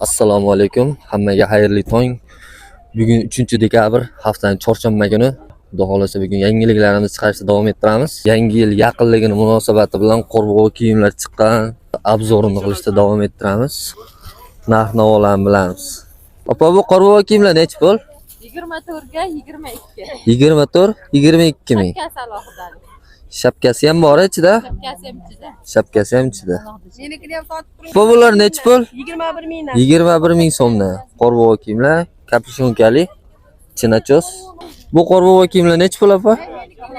Assalomu alaykum. Hammaga xayrli tong. Bugun 3-dekabr, haftaning chorshanba kuni. Xudo xolasa bugun yangiliklarimizni chiqarishda davom ettiramiz. Yangi yil yaqinligini munosabati bilan qo'rg'ov kiyimlar chiqqan, obzorini qilishda davom ettiramiz. Narx-navolarni bilamiz. Opa, bu qo'rg'ov kiyimlar necha pul? 24 ga 22. 24, 22 ming. Shapkasi alohidalik. Shapkasi ham bor ichida. Shapkasi ham ichida. Shapkasi ham ichida. Menikini ham sotib turing. Bu bular necha pul? 21 mingdan. 21 ming so'mdan. Qo'rg'ov kiyimlar, kapushonkali, chinachos. Bu qo'rg'ov kiyimlar necha pul opa?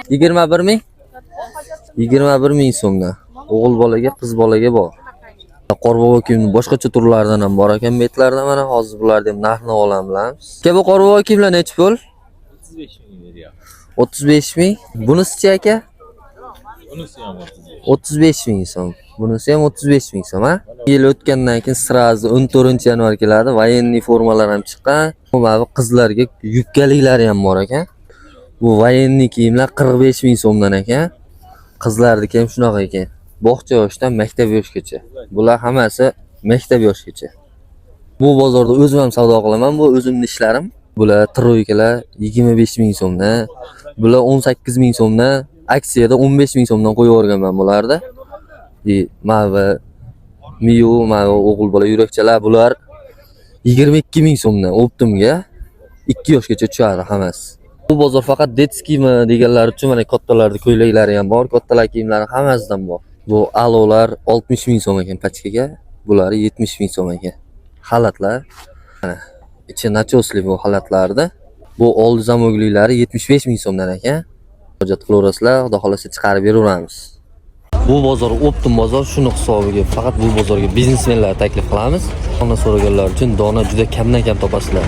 21 ming. 21 ming so'mdan. O'g'il bolaga, qiz bolaga bor. Qo'rg'ov kiyimning boshqacha turlaridan ham bor ekan, betlarda mana hozir bularni ham narx-navolarni bilamiz. Aka, bu qo'rg'ov kiyimlar necha pul? 35 ming beryapti. 35 ming. Bunisi-chi aka? Bunisi ham 35 ming so'm. Bunisi ham 35 ming so'm, ha? Yil o'tgandan keyin sirazi 14-yanvar keladi. Voyenniy formalar ham chiqqan. Bu qizlarga yubkaliklari ham bor ekan. Bu voyenniy kiyimlar 45 ming so'mdan ekan. Qizlarniki ham shunaqa ekan. Bog'cha yoshdan maktab yoshgacha. Bular hammasi maktab yoshgacha. Bu bozorda o'zim ham savdo qilaman. Bu o'zimning ishlarim. Bular troykalar 25 ming so'mdan, bular 18 ming so'mdan, aksiyada 15 ming so'mdan qo'yib o'rganman bularda. Mana Miyu, mana o'g'il bola yurakchalar bular 22 ming so'mdan optimga 2 yoshgacha tushadi hammasi. Bu bozor faqat detskiymi deganlar uchun mana kattalarda ko'ylaklari ham bor, kattalar kiyimlari hammasidan bor. Bu alolar 60 ming so'm ekan pachkaga, bulari 70 ming so'm ekan. Xalatlar mana ichi nachosli bu xalatlarda. Bu old zamogliklari 75 ming so'mdan ekan. Hojat qilaverasizlar, xudo xolasa chiqarib beraveramiz. Bu bozor optim bozor, shuni hisobiga faqat bu bozorga biznesmenlar taklif qilamiz. Ona so'raganlar uchun dona juda kamdan kam topasizlar.